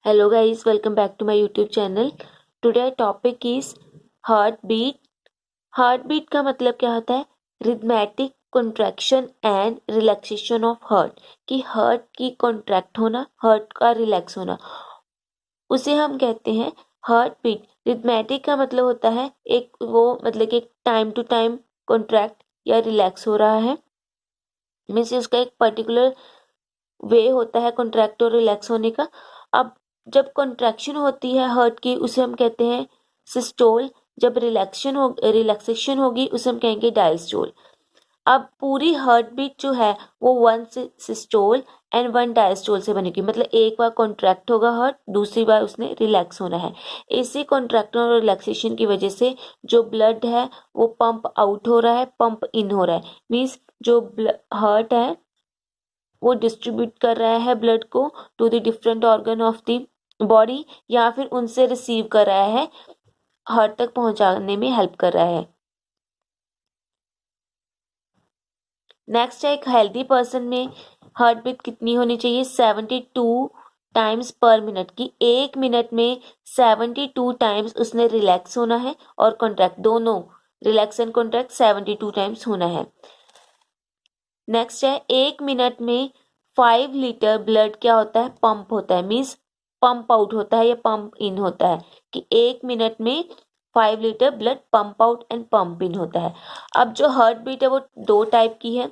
Hello guys, welcome back to my YouTube channel. Today topic is heartbeat. Heartbeat का मतलब क्या होता है? Rhythmic contraction and relaxation of heart, कि heart की कॉन्ट्रैक्ट होना, हार्ट का रिलैक्स होना, उसे हम कहते हैं हार्ट बीट। रिदमेटिक का मतलब होता है एक वो मतलब कि टाइम टू टाइम कॉन्ट्रैक्ट या रिलैक्स हो रहा है, मीन्स उसका एक पर्टिकुलर वे होता है कॉन्ट्रैक्ट और रिलैक्स होने का। अब जब कॉन्ट्रैक्शन होती है हार्ट की उसे हम कहते हैं सिस्टोल, जब रिलैक्सेशन होगी उसे हम कहेंगे डायस्टोल। अब पूरी हार्ट बीट जो है वो one systole and one diastole से बनेगी, मतलब एक बार कॉन्ट्रैक्ट होगा हार्ट, दूसरी बार उसने रिलैक्स होना है। इसी कॉन्ट्रैक्शन और रिलैक्सेशन की वजह से जो ब्लड है वो पंप आउट हो रहा है, पंप इन हो रहा है, मीन्स जो हार्ट है वो डिस्ट्रीब्यूट कर रहा है ब्लड को to the different organ of the body, या फिर उनसे रिसीव कर रहा है, हार्ट तक पहुंचाने में हेल्प कर रहा है। नेक्स्ट है एक हेल्दी पर्सन में हार्ट बीट कितनी होनी चाहिए? 72 टाइम्स पर मिनट की। एक मिनट में 72 टाइम्स उसने रिलैक्स होना है और कॉन्ट्रैक्ट, दोनों रिलैक्स एंड कॉन्ट्रैक्ट 72 टाइम्स होना है। नेक्स्ट है एक मिनट में 5 लीटर ब्लड क्या होता है? पंप होता है, मीन्स पंप आउट होता है या पंप इन होता है, कि एक मिनट में 5 litre blood pump out and pump in होता है। अब जो हार्ट बीट है वो दो टाइप की है,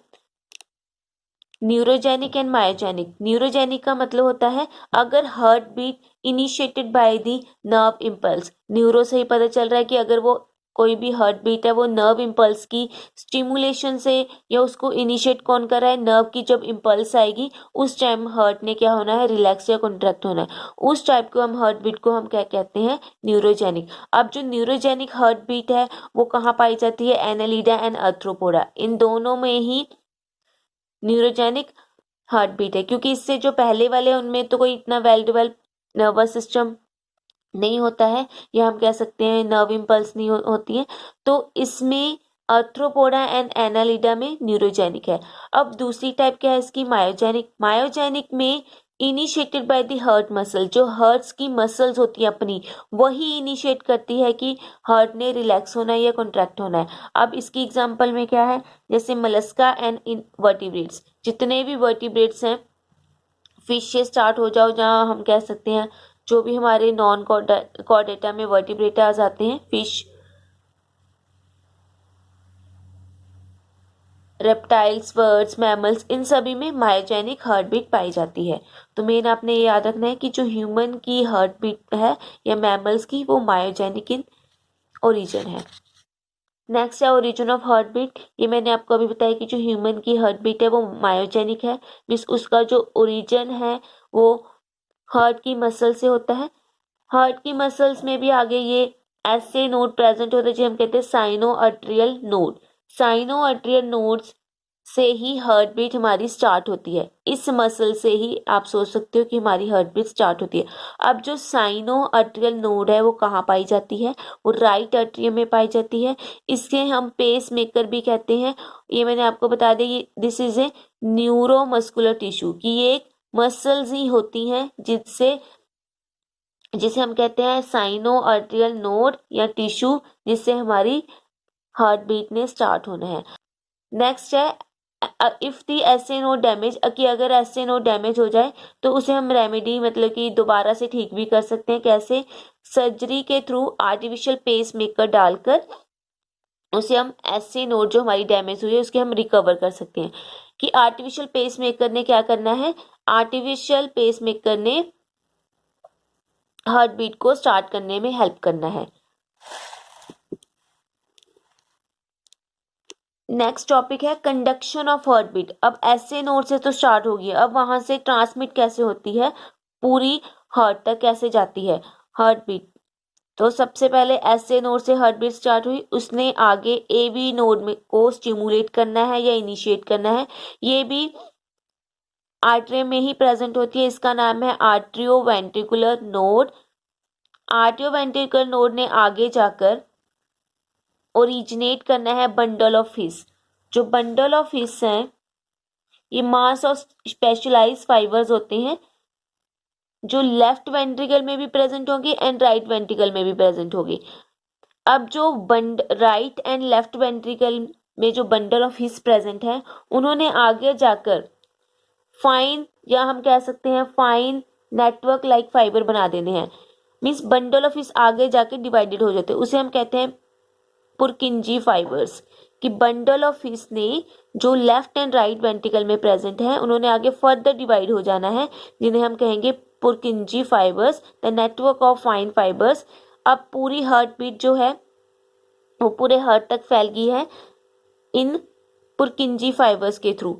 न्यूरोजेनिक एंड मायोजेनिक। न्यूरोजेनिक का मतलब होता है अगर heart beat initiated by the nerve impulse. Neuro से ही पता चल रहा है कि अगर वो कोई भी हार्ट बीट है वो नर्व इम्पल्स की स्टिमुलेशन से, या उसको इनिशिएट कौन कर रहा है? नर्व की जब इम्पल्स आएगी उस टाइम हार्ट ने क्या होना है? रिलैक्स या कॉन्ट्रैक्ट होना है। उस टाइप को हम हार्ट बीट को हम क्या कहते हैं? न्यूरोजेनिक। अब जो न्यूरोजेनिक हार्ट बीट है वो कहाँ पाई जाती है? एनालिडा एंड आर्थ्रोपोडा, इन दोनों में ही न्यूरोजेनिक हार्ट बीट है, क्योंकि इससे जो पहले वाले हैं उनमें तो कोई इतना वेल डेवलप नर्वस सिस्टम नहीं होता है, या हम कह सकते हैं नर्व इम्पल्स नहीं होती है, तो इसमें आर्थ्रोपोडा एंड एनालिडा में न्यूरोजेनिक है। अब दूसरी टाइप क्या है इसकी? मायोजेनिक। मायोजेनिक में initiated by the heart muscle, जो हार्ट्स की मसल्स होती है अपनी, वही इनिशिएट करती है कि हार्ट ने रिलैक्स होना है या कॉन्ट्रैक्ट होना है। अब इसकी एग्जांपल में क्या है? जैसे मलस्का एंड इनवर्टिब्रेट्स, जितने भी वर्टिब्रेट्स हैं, फिश से स्टार्ट हो जाओ, जहाँ हम कह सकते हैं जो भी हमारे नॉन कॉर्डेटा में वर्टिब्रेटा आ जाते हैं, फिश, रेप्टाइल्स, बर्ड्स, मैमल्स, इन सभी में मायोजेनिक हार्ट बीट पाई जाती है। तो मेन आपने ये याद रखना है कि जो ह्यूमन की हार्ट बीट है या मैमल्स की, वो मायोजेनिक इन ओरिजिन है। नेक्स्ट है ओरिजिन ऑफ हार्ट बीट। ये मैंने आपको अभी बताया कि जो ह्यूमन की हार्ट बीट है वो मायोजेनिक है, मीन्स उसका जो ओरिजिन है वो हार्ट की मसल से होता है। हार्ट की मसल्स में भी आगे ये ऐसे नोड प्रेजेंट होते हैं जो हम कहते हैं sino arterial node. Sino arterial nodes से ही हार्ट बीट हमारी स्टार्ट होती है, इस मसल से ही आप सोच सकते हो कि हमारी हार्ट बीट स्टार्ट होती है। अब जो साइनो आर्टरियल नोड है वो कहाँ पाई जाती है? वो राइट आर्टरियम में पाई जाती है। इसके हम पेस मेकर भी कहते हैं। ये मैंने आपको बता दिया, ये this is a neuromuscular tissue, कि ये एक मसल्स ही होती हैं जिसे हम कहते हैं साइनो आर्टरियल नोड या टिश्यू, जिससे हमारी हार्ट बीट ने स्टार्ट होना है। नेक्स्ट है if the SA node damage, कि अगर एसए नोड डैमेज हो जाए तो उसे हम रेमेडी मतलब कि दोबारा से ठीक भी कर सकते हैं। कैसे? सर्जरी के थ्रू आर्टिफिशियल पेस मेकर डालकर उसे हम एसए नोड जो हमारी डैमेज हुई है उसके हम रिकवर कर सकते हैं। कि आर्टिफिशियल पेस मेकर ने क्या करना है? आर्टिफिशियल पेस मेकर ने हार्ट बीट को स्टार्ट करने में हेल्प करना है। नेक्स्ट टॉपिक है कंडक्शन ऑफ हार्ट बीट। अब एसए नोड से तो स्टार्ट होगी, अब वहां से ट्रांसमिट कैसे होती है, पूरी हार्ट तक कैसे जाती है हार्ट बीट? तो सबसे पहले एसए नोड से हार्ट बीट स्टार्ट हुई, उसने आगे एबी नोड में को स्टिमुलेट करना है या इनिशिएट करना है। ये भी आर्टरी में ही प्रेजेंट होती है, इसका नाम है atrio ventricular node. Atrio ventricular node ने आगे जाकर ओरिजिनेट करना है बंडल ऑफ हिस। जो बंडल ऑफ हिस हैं ये मास ऑफ स्पेशलाइज फाइबर्स होते हैं, जो लेफ्ट वेंट्रिकल में भी प्रेजेंट होगी एंड राइट वेंट्रिकल में भी प्रेजेंट होगी। अब जो राइट एंड लेफ्ट वेंट्रिकल में जो बंडल ऑफ हिस प्रेजेंट है, उन्होंने आगे जाकर फाइन, या हम कह सकते हैं फाइन नेटवर्क लाइक फाइबर बना देने हैं। मीन्स बंडल ऑफ हिस आगे जाके डिवाइडेड हो जाते हैं, उसे हम कहते हैं पुरकिंजी फाइबर्स। कि बंडल ऑफ हिस ने जो लेफ्ट एंड राइट वेंट्रिकल में प्रेजेंट है, उन्होंने आगे फर्दर डिवाइड हो जाना है, जिन्हें हम कहेंगे पुरकिंजी fibres, the network of fine fibres. अब पूरी हार्ट बीट जो है वो पूरे हार्ट तक फैल गई है इन पुरकिंजी फाइबर्स के थ्रू।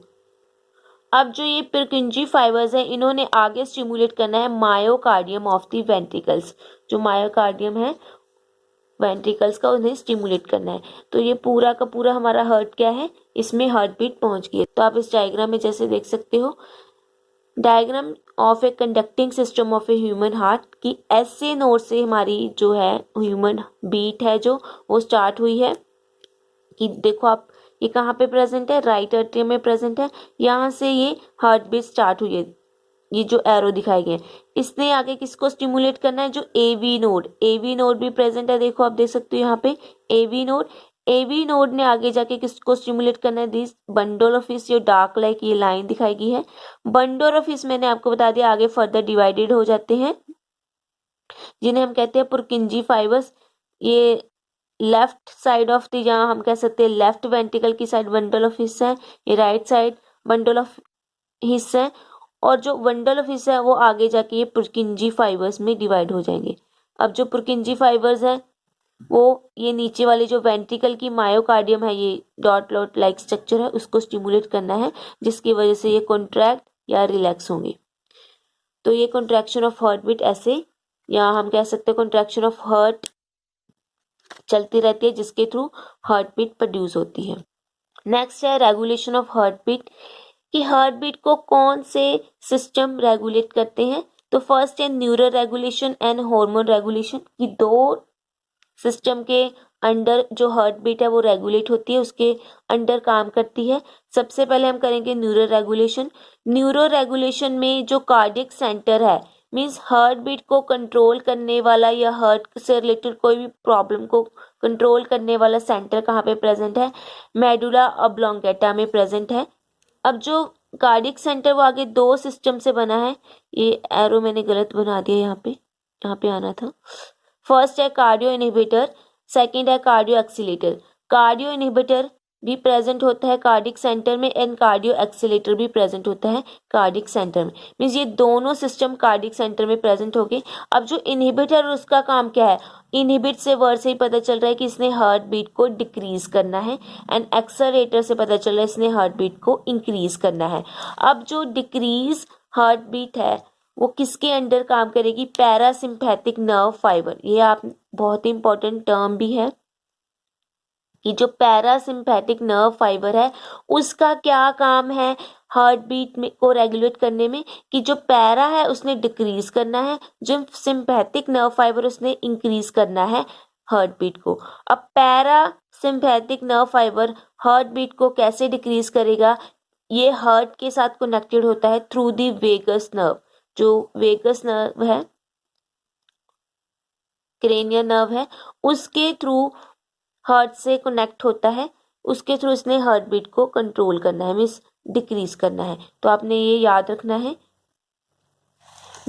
अब जो ये पुरकिंजी फाइबर्स है, इन्होंने आगे स्टिमुलेट करना है मायोकार्डियम ऑफ द वेंट्रिकल्स। जो मायोकार्डियम है वेंट्रिकल्स का, उन्हें स्टिमुलेट करना है। तो ये पूरा का पूरा हमारा हार्ट क्या है, इसमें हार्ट बीट पहुंच गई है। तो आप इस डायग्राम में जैसे देख सकते हो, diagram of a conducting system of a human heart, की ऐसे नोड से हमारी जो है ह्यूमन बीट है जो वो स्टार्ट हुई है। कि देखो आप, ये कहाँ पे प्रेजेंट है, राइट एट्रियम में प्रेजेंट है, यहाँ से ये हार्ट बीट स्टार्ट हुई है। ये जो एरो दिखाए गए हैं, इसने आगे किसको स्टिमुलेट करना है, जो एवी नोड भी प्रेजेंट है। देखो आप देख सकते हो यहाँ पे एवी नोड ने आगे जाके किसको स्टिमुलेट करना है, दिस बंडल ऑफ हिस, जो डार्क लाइक ये लाइन दिखाई गई है। बंडल ऑफ हिस मैंने आपको बता दिया आगे फर्दर डिवाइडेड हो जाते हैं, जिन्हें हम कहते हैं पुरकिंजी फाइबर्स। ये लेफ्ट साइड ऑफ द, जहाँ हम कह सकते हैं लेफ्ट वेंट्रिकल की साइड बंडल ऑफ हिस है, ये right side bundle of his है, और जो बंडल ऑफ हिस है वो आगे जाके ये पुरकिंजी फाइबर्स में डिवाइड हो जाएंगे। अब जो पुरकिंजी फाइबर्स है वो ये नीचे वाले जो वेंट्रिकल की मायोकार्डियम है, ये डॉट लाइक स्ट्रक्चर है, उसको स्टिमुलेट करना है, जिसकी वजह से ये कॉन्ट्रैक्ट या रिलैक्स होंगे। तो ये कॉन्ट्रैक्शन ऑफ हार्ट बीट ऐसे, या हम कह सकते हैं कॉन्ट्रैक्शन ऑफ हार्ट चलती रहती है, जिसके थ्रू हार्ट बीट प्रोड्यूस होती है। नेक्स्ट है रेगुलेशन ऑफ हार्ट बीट, कि हार्ट बीट को कौन से सिस्टम रेगुलेट करते हैं। तो फर्स्ट है neural regulation and hormone regulation, कि दो सिस्टम के अंडर जो हार्ट बीट है वो रेगुलेट होती है, उसके अंडर काम करती है। सबसे पहले हम करेंगे न्यूरल रेगुलेशन। न्यूरो रेगुलेशन में जो कार्डियक सेंटर है, मीन्स हार्ट बीट को कंट्रोल करने वाला या हार्ट से रिलेटेड कोई भी प्रॉब्लम को कंट्रोल करने वाला सेंटर कहाँ पे प्रेजेंट है, मेडुला ऑब्लोंगेटा में प्रेजेंट है। अब जो कार्डियक सेंटर वो आगे दो सिस्टम से बना है, ये एरो मैंने गलत बना दिया, यहाँ पे आना था। फर्स्ट है कार्डियो इनहिबिटर, सेकंड है कार्डियो एक्सीलेटर। कार्डियो इनहिबिटर भी प्रेजेंट होता है कार्डिक सेंटर में एंड कार्डियो एक्सीलेटर भी प्रेजेंट होता है कार्डिक सेंटर में। मीन्स ये दोनों सिस्टम कार्डिक सेंटर में प्रेजेंट हो गए। अब जो इनहिबिटर, उसका काम क्या है, इनहिबिट से वर्ड से ही पता चल रहा है कि इसने हार्ट बीट को डिक्रीज करना है, एंड एक्सेलरेटर से पता चल रहा है इसने हार्ट बीट को इंक्रीज करना है। अब जो डिक्रीज हार्ट बीट है वो किसके अंडर काम करेगी, पैरासिम्पैथिक नर्व फाइबर। ये आप बहुत ही इंपॉर्टेंट टर्म भी है कि जो पैरासिम्पैथिक नर्व फाइबर है उसका क्या काम है हार्ट बीट में को रेगुलेट करने में, कि जो पैरा है उसने डिक्रीज करना है, जो सिंपैथिक नर्व फाइबर उसने इंक्रीज करना है हार्ट बीट को। अब parasympathetic nerve fibre heart beat को कैसे डिक्रीज करेगा, ये हार्ट के साथ कनेक्टेड होता है थ्रू दी वेगस नर्व। जो वेगस नर्व है, क्रेनियल नर्व है, उसके थ्रू हार्ट से कनेक्ट होता है, उसके थ्रू इसने हार्ट बीट को कंट्रोल करना है, मीन्स डिक्रीज करना है। तो आपने ये याद रखना है।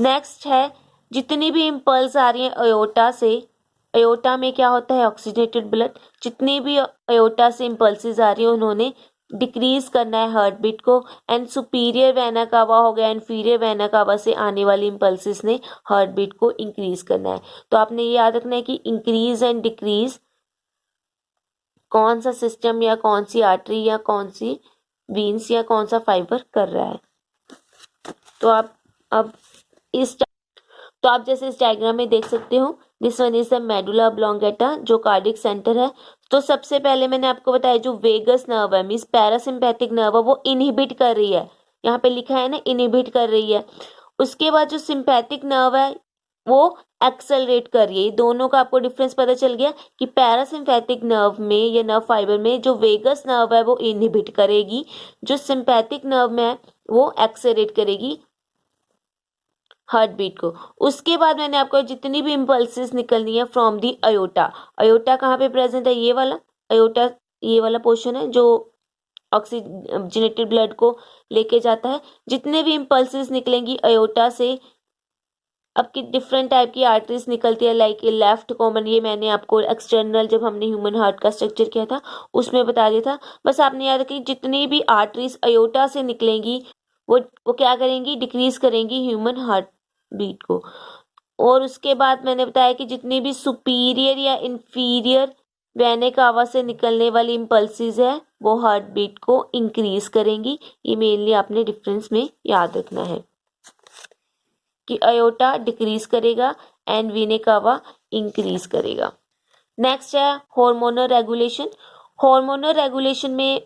नेक्स्ट है जितनी भी इम्पल्स आ रही है अयोटा से, अयोटा में क्या होता है, ऑक्सीजनेटेड ब्लड। जितनी भी अयोटा से इम्पल्सेस आ रही है उन्होंने डिक्रीज करना है हार्ट बीट को, एंड सुपीरियर वेना कावा हो गया, इन्फीरियर वेना कावा से आने वाली इम्पल्सेस ने हार्ट बीट को इंक्रीज करना है। तो आपने ये याद रखना है कि इंक्रीज एंड डिक्रीज कौन सा सिस्टम या कौन सी आर्टरी या कौन सी वीन्स या कौन सा फाइबर कर रहा है। तो आप अब तो आप जैसे इस डायग्राम में देख सकते हो, this one is the medulla oblongata जो कार्डिक सेंटर है। तो सबसे पहले मैंने आपको बताया जो वेगस नर्व है, मीन्स पैरासिम्पैथिक नर्व है, वो इनहिबिट कर रही है, यहाँ पे लिखा है ना इनहिबिट कर रही है। उसके बाद जो सिंपैथिक नर्व है वो एक्सेलरेट कर रही है। दोनों का आपको डिफरेंस पता चल गया कि पैरासिम्पैथिक नर्व में या नर्व फाइबर में जो वेगस नर्व है वो इनहिबिट करेगी, जो सिंपैथिक नर्व में है वो एक्सेलरेट करेगी हार्ट बीट को। उसके बाद मैंने आपको जितनी भी इम्पल्सेस निकलनी है फ्रॉम दी अयोटा, अयोटा कहाँ पे प्रेजेंट है, ये वाला अयोटा, ये वाला पोर्शन है जो ऑक्सीजनेटेड ब्लड को लेके जाता है। जितने भी इम्पल्सेस निकलेंगी अयोटा से, अब की डिफरेंट टाइप की आर्टरीज निकलती है, लाइक लेफ्ट कॉमन, ये मैंने आपको एक्सटर्नल जब हमने ह्यूमन हार्ट का स्ट्रक्चर किया था उसमें बता दिया था। बस आपने याद रखिए जितनी भी आर्टरीज अयोटा से निकलेंगी वो क्या करेंगी, डिक्रीज करेंगी ह्यूमन हार्ट बीट को। और उसके बाद मैंने बताया कि जितनी भी सुपीरियर या इंफीरियर वेने कावा से निकलने वाली इम्पल्सिस है वो हार्ट बीट को इंक्रीज करेंगी। ये मेनली आपने डिफरेंस में याद रखना है कि अयोटा डिक्रीज करेगा एंड वेने कावा इंक्रीज करेगा। नेक्स्ट है हार्मोनल रेगुलेशन। हार्मोनल रेगुलेशन में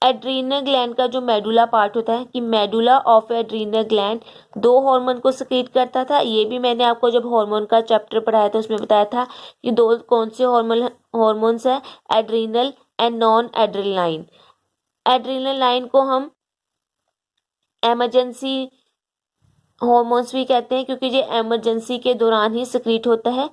एड्रीनल ग्लैंड का जो मेडुला पार्ट होता है, कि medulla of adrenal gland 2 hormone को सिक्रीट करता था। ये भी मैंने आपको जब हार्मोन का चैप्टर पढ़ाया था उसमें बताया था कि 2 कौन से हार्मोन्स है, adrenal and non adrenaline. Adrenal line को हम इमरजेंसी हार्मोन्स भी कहते हैं क्योंकि ये इमरजेंसी के दौरान ही सिक्रीट होता है,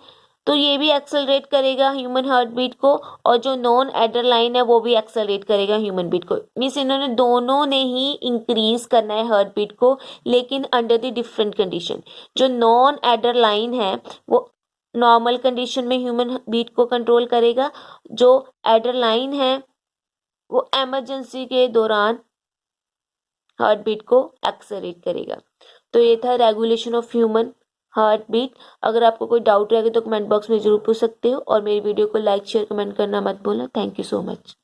तो ये भी एक्सेलरेट करेगा ह्यूमन हार्ट बीट को। और जो नॉन एड्रेनालाइन है वो भी एक्सेलरेट करेगा ह्यूमन बीट को। मीन्स इन्होंने दोनों ने ही इंक्रीज करना है हार्ट बीट को, लेकिन अंडर द डिफरेंट कंडीशन। जो नॉन एड्रेनालाइन है वो नॉर्मल कंडीशन में ह्यूमन बीट को कंट्रोल करेगा, जो एड्रेनालाइन है वो इमरजेंसी के दौरान हार्ट बीट को एक्सेलरेट करेगा। तो ये था regulation of human heart beat. अगर आपको कोई डाउट रहेगा तो कमेंट बॉक्स में जरूर पूछ सकते हो, और मेरी वीडियो को लाइक शेयर कमेंट करना मत भूलना। Thank you so much.